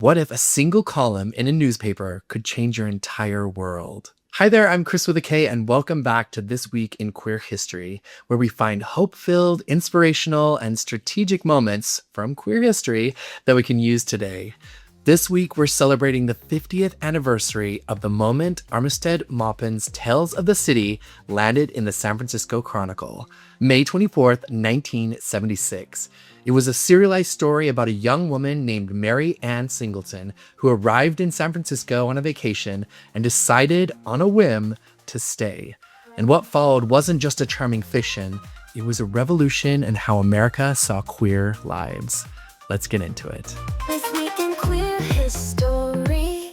What if a single column in a newspaper could change your entire world? Hi there, I'm Chris with a K, and welcome back to This Week in Queer History, where we find hope-filled, inspirational, and strategic moments from queer history that we can use today. This week, we're celebrating the 50th anniversary of the moment Armistead Maupin's Tales of the City landed in the San Francisco Chronicle, May 24th, 1976. It was a serialized story about a young woman named Mary Ann Singleton who arrived in San Francisco on a vacation and decided on a whim to stay. And what followed wasn't just a charming fiction, it was a revolution in how America saw queer lives. Let's get into it. This week in queer history,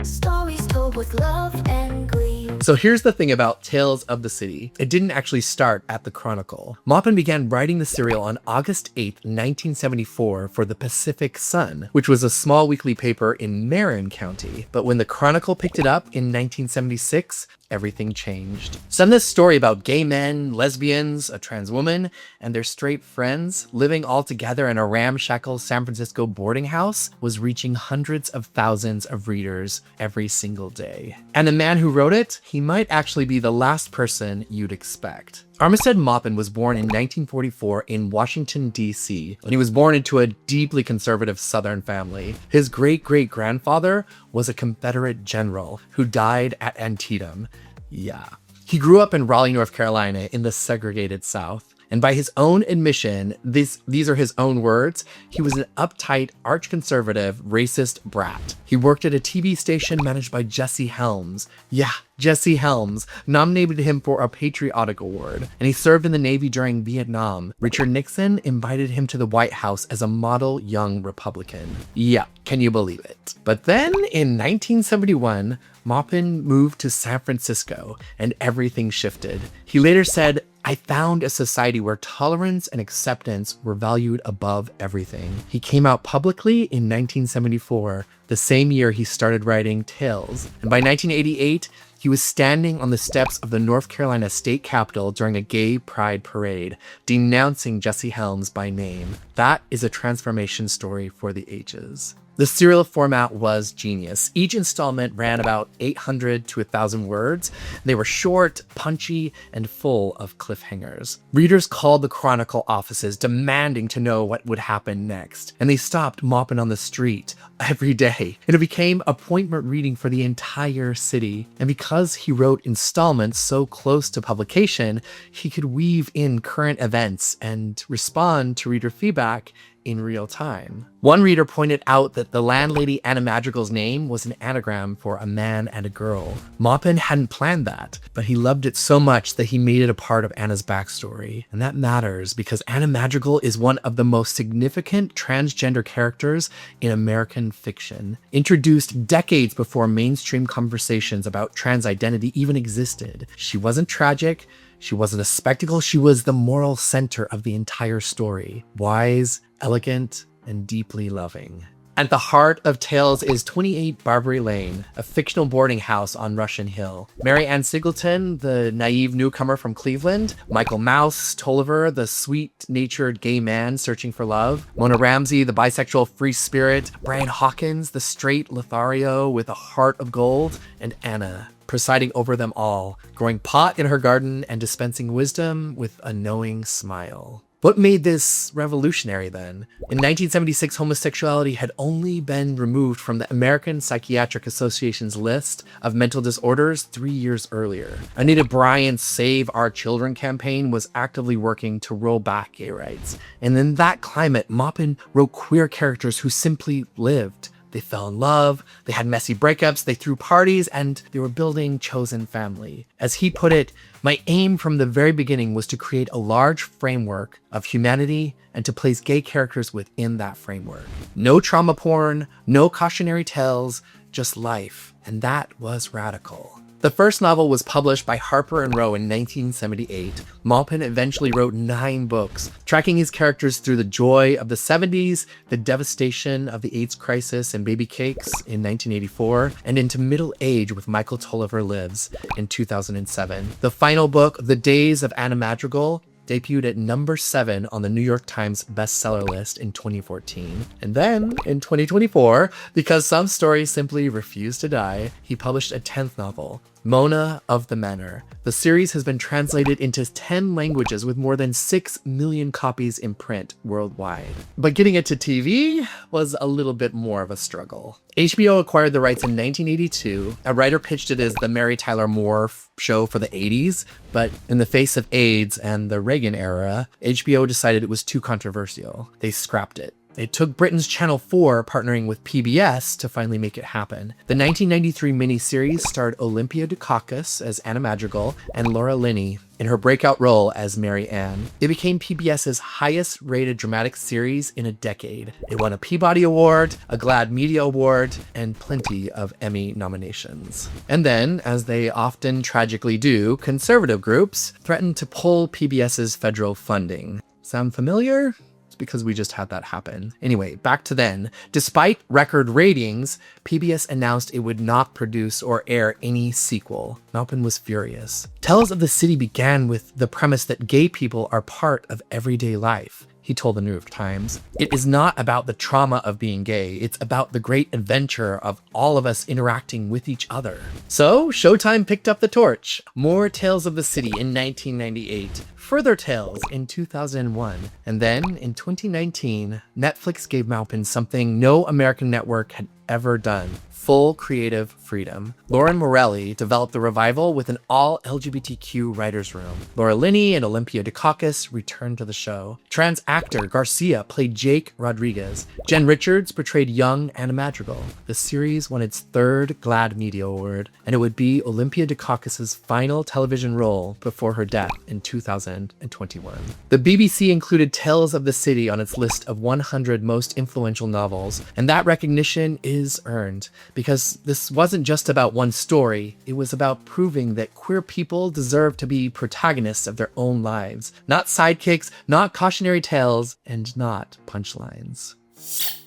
stories told with love and glee. So here's the thing about Tales of the City. It didn't actually start at the Chronicle. Maupin began writing the serial on August 8, 1974 for the Pacific Sun, which was a small weekly paper in Marin County. But when the Chronicle picked it up in 1976, everything changed. Suddenly this story about gay men, lesbians, a trans woman, and their straight friends living all together in a ramshackle San Francisco boarding house was reaching hundreds of thousands of readers every single day. And the man who wrote it, he might actually be the last person you'd expect. Armistead Maupin was born in 1944 in Washington, D.C., and he was born into a deeply conservative Southern family. His great-great-grandfather was a Confederate general who died at Antietam. Yeah. He grew up in Raleigh, North Carolina, in the segregated South. And by his own admission, these are his own words, he was an uptight, arch-conservative, racist brat. He worked at a TV station managed by Jesse Helms. Yeah, Jesse Helms nominated him for a Patriotic Award, and he served in the Navy during Vietnam. Richard Nixon invited him to the White House as a model young Republican. Yeah, can you believe it? But then, in 1971, Maupin moved to San Francisco, and everything shifted. He later said, "I found a society where tolerance and acceptance were valued above everything." He came out publicly in 1974, the same year he started writing Tales. And by 1988, he was standing on the steps of the North Carolina state capitol during a gay pride parade, denouncing Jesse Helms by name. That is a transformation story for the ages. The serial format was genius. Each installment ran about 800 to 1,000 words. They were short, punchy, and full of cliffhangers. Readers called the Chronicle offices demanding to know what would happen next, and they stopped Maupin on the street every day. It became appointment reading for the entire city. And because he wrote installments so close to publication, he could weave in current events and respond to reader feedback in real time. One reader pointed out that the landlady Anna Madrigal's name was an anagram for a man and a girl. Maupin hadn't planned that, but he loved it so much that he made it a part of Anna's backstory. And that matters because Anna Madrigal is one of the most significant transgender characters in American fiction, introduced decades before mainstream conversations about trans identity even existed. She wasn't tragic, she wasn't a spectacle, she was the moral center of the entire story. Wise, elegant, and deeply loving. At the heart of Tales is 28 Barbary Lane, a fictional boarding house on Russian Hill. Mary Ann Singleton, the naive newcomer from Cleveland. Michael Mouse Tolliver, the sweet-natured gay man searching for love. Mona Ramsey, the bisexual free spirit. Brian Hawkins, the straight Lothario with a heart of gold. And Anna, presiding over them all, growing pot in her garden and dispensing wisdom with a knowing smile. What made this revolutionary then? In 1976, homosexuality had only been removed from the American Psychiatric Association's list of mental disorders 3 years earlier. Anita Bryant's Save Our Children campaign was actively working to roll back gay rights. And in that climate, Maupin wrote queer characters who simply lived. They fell in love, they had messy breakups, they threw parties, and they were building chosen family. As he put it, "My aim from the very beginning was to create a large framework of humanity and to place gay characters within that framework. No trauma porn, no cautionary tales, just life." And that was radical. The first novel was published by Harper and Row in 1978. Maupin eventually wrote 9 books, tracking his characters through the joy of the 70s, the devastation of the AIDS crisis and baby cakes in 1984, and into middle age with Michael Tolliver Lives in 2007. The final book, The Days of Anna Madrigal, debuted at number 7 on the New York Times bestseller list in 2014. And then, in 2024, because some stories simply refuse to die, he published a 10th novel, Mona of the Manor. The series has been translated into 10 languages with more than 6 million copies in print worldwide. But getting it to TV was a little bit more of a struggle. HBO acquired the rights in 1982. A writer pitched it as the Mary Tyler Moore show for the 80s, but in the face of AIDS and the Reagan era, HBO decided it was too controversial. They scrapped it. It took Britain's Channel 4 partnering with PBS to finally make it happen. The 1993 miniseries starred Olympia Dukakis as Anna Madrigal and Laura Linney in her breakout role as Mary Ann. It became PBS's highest rated dramatic series in a decade. It won a Peabody Award, a GLAAD Media Award, and plenty of Emmy nominations. And then, as they often tragically do, conservative groups threatened to pull PBS's federal funding. Sound familiar? Because we just had that happen. Anyway, back to then. Despite record ratings, PBS announced it would not produce or air any sequel. Maupin was furious. Tales of the City began with the premise that gay people are part of everyday life. He told the New York Times, "It is not about the trauma of being gay. It's about the great adventure of all of us interacting with each other." So Showtime picked up the torch. More Tales of the City in 1998. Further Tales in 2001. And then in 2019, Netflix gave Maupin something no American network had ever done: full creative freedom. Lauren Morelli developed the revival with an all-LGBTQ writer's room. Laura Linney and Olympia Dukakis returned to the show. Trans actor Garcia played Jake Rodriguez. Jen Richards portrayed young Anna Madrigal. The series won its 3rd GLAAD Media Award, and it would be Olympia Dukakis' final television role before her death in 2021. The BBC included Tales of the City on its list of 100 most influential novels, and that recognition is earned. Because this wasn't just about one story, it was about proving that queer people deserve to be protagonists of their own lives. Not sidekicks, not cautionary tales, and not punchlines.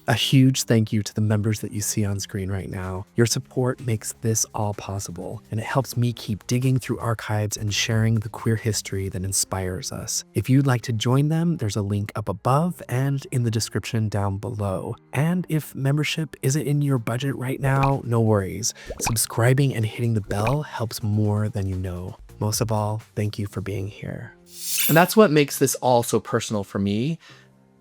A huge thank you to the members that you see on screen right now. Your support makes this all possible, and it helps me keep digging through archives and sharing the queer history that inspires us. If you'd like to join them, there's a link up above and in the description down below. And if membership isn't in your budget right now, no worries. Subscribing and hitting the bell helps more than you know. Most of all, thank you for being here. And that's what makes this all so personal for me.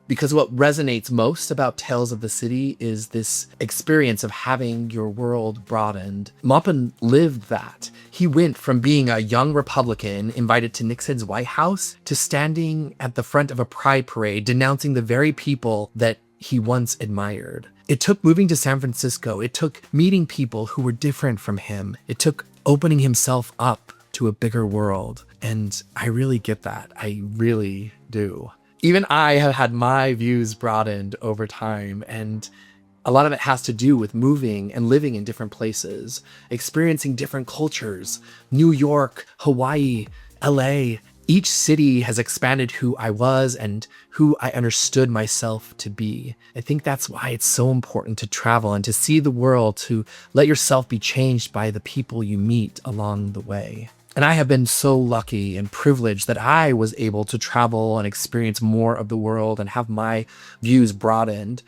Because what resonates most about Tales of the City is this experience of having your world broadened. Maupin lived that. He went from being a young Republican invited to Nixon's White House to standing at the front of a pride parade denouncing the very people that he once admired. It took moving to San Francisco. It took meeting people who were different from him. It took opening himself up to a bigger world. And I really get that. I really do. Even I have had my views broadened over time, and a lot of it has to do with moving and living in different places, experiencing different cultures. New York, Hawaii, LA. Each city has expanded who I was and who I understood myself to be. I think that's why it's so important to travel and to see the world, to let yourself be changed by the people you meet along the way. And I have been so lucky and privileged that I was able to travel and experience more of the world and have my views broadened.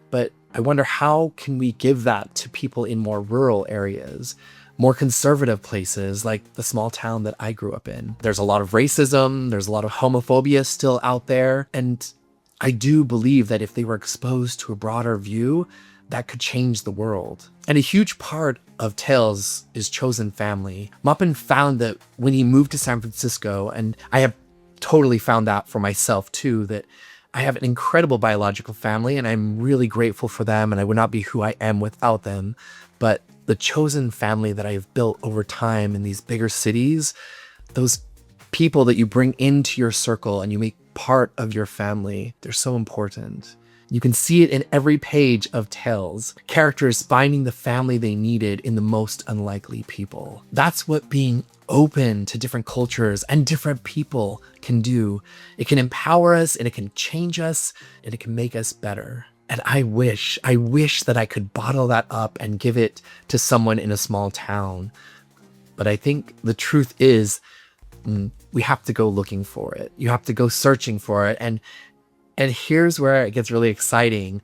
But I wonder, how can we give that to people in more rural areas, more conservative places like the small town that I grew up in? There's a lot of racism, there's a lot of homophobia still out there. And I do believe that if they were exposed to a broader view, that could change the world. And a huge part of Tales is chosen family. Maupin found that when he moved to San Francisco, and I have totally found that for myself too, that I have an incredible biological family and I'm really grateful for them, and I would not be who I am without them. But the chosen family that I've built over time in these bigger cities, those people that you bring into your circle and you make part of your family, they're so important. You can see it in every page of Tales. Characters finding the family they needed in the most unlikely people. That's what being open to different cultures and different people can do. It can empower us, and it can change us, and it can make us better. And I wish that I could bottle that up and give it to someone in a small town. But I think the truth is, we have to go looking for it. You have to go searching for it. And here's where it gets really exciting.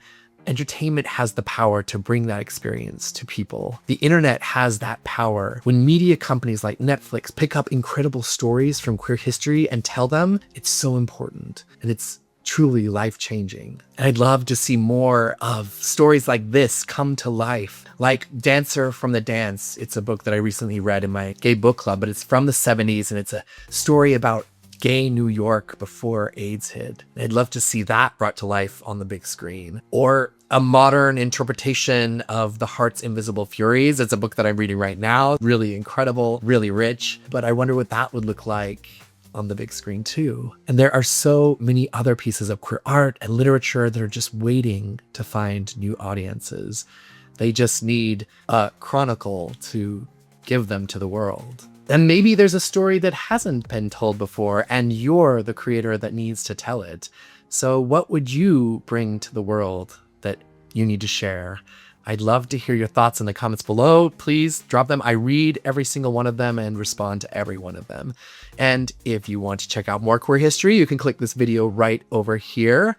Entertainment has the power to bring that experience to people. The internet has that power. When media companies like Netflix pick up incredible stories from queer history and tell them, it's so important and it's truly life-changing. And I'd love to see more of stories like this come to life, like Dancer from the Dance. It's a book that I recently read in my gay book club, but it's from the 70s and it's a story about gay New York before AIDS hit. I'd love to see that brought to life on the big screen. Or a modern interpretation of The Heart's Invisible Furies. It's a book that I'm reading right now. Really incredible, really rich. But I wonder what that would look like on the big screen too. And there are so many other pieces of queer art and literature that are just waiting to find new audiences. They just need a chronicle to give them to the world. And maybe there's a story that hasn't been told before and you're the creator that needs to tell it. So what would you bring to the world that you need to share? I'd love to hear your thoughts in the comments below. Please drop them. I read every single one of them and respond to every one of them. And if you want to check out more queer history, you can click this video right over here.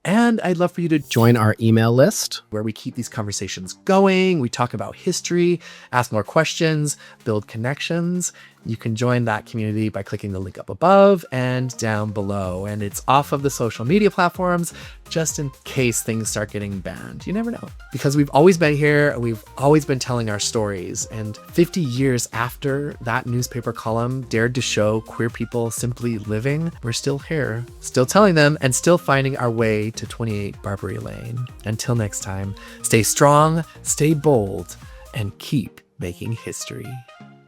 And I'd love for you to join our email list where we keep these conversations going. We talk about history, ask more questions, build connections. You can join that community by clicking the link up above and down below. And it's off of the social media platforms just in case things start getting banned. You never know. Because we've always been here and we've always been telling our stories. And 50 years after that newspaper column dared to show queer people simply living, we're still here, still telling them and still finding our way to 28 Barbary Lane. Until next time, stay strong, stay bold, and keep making history.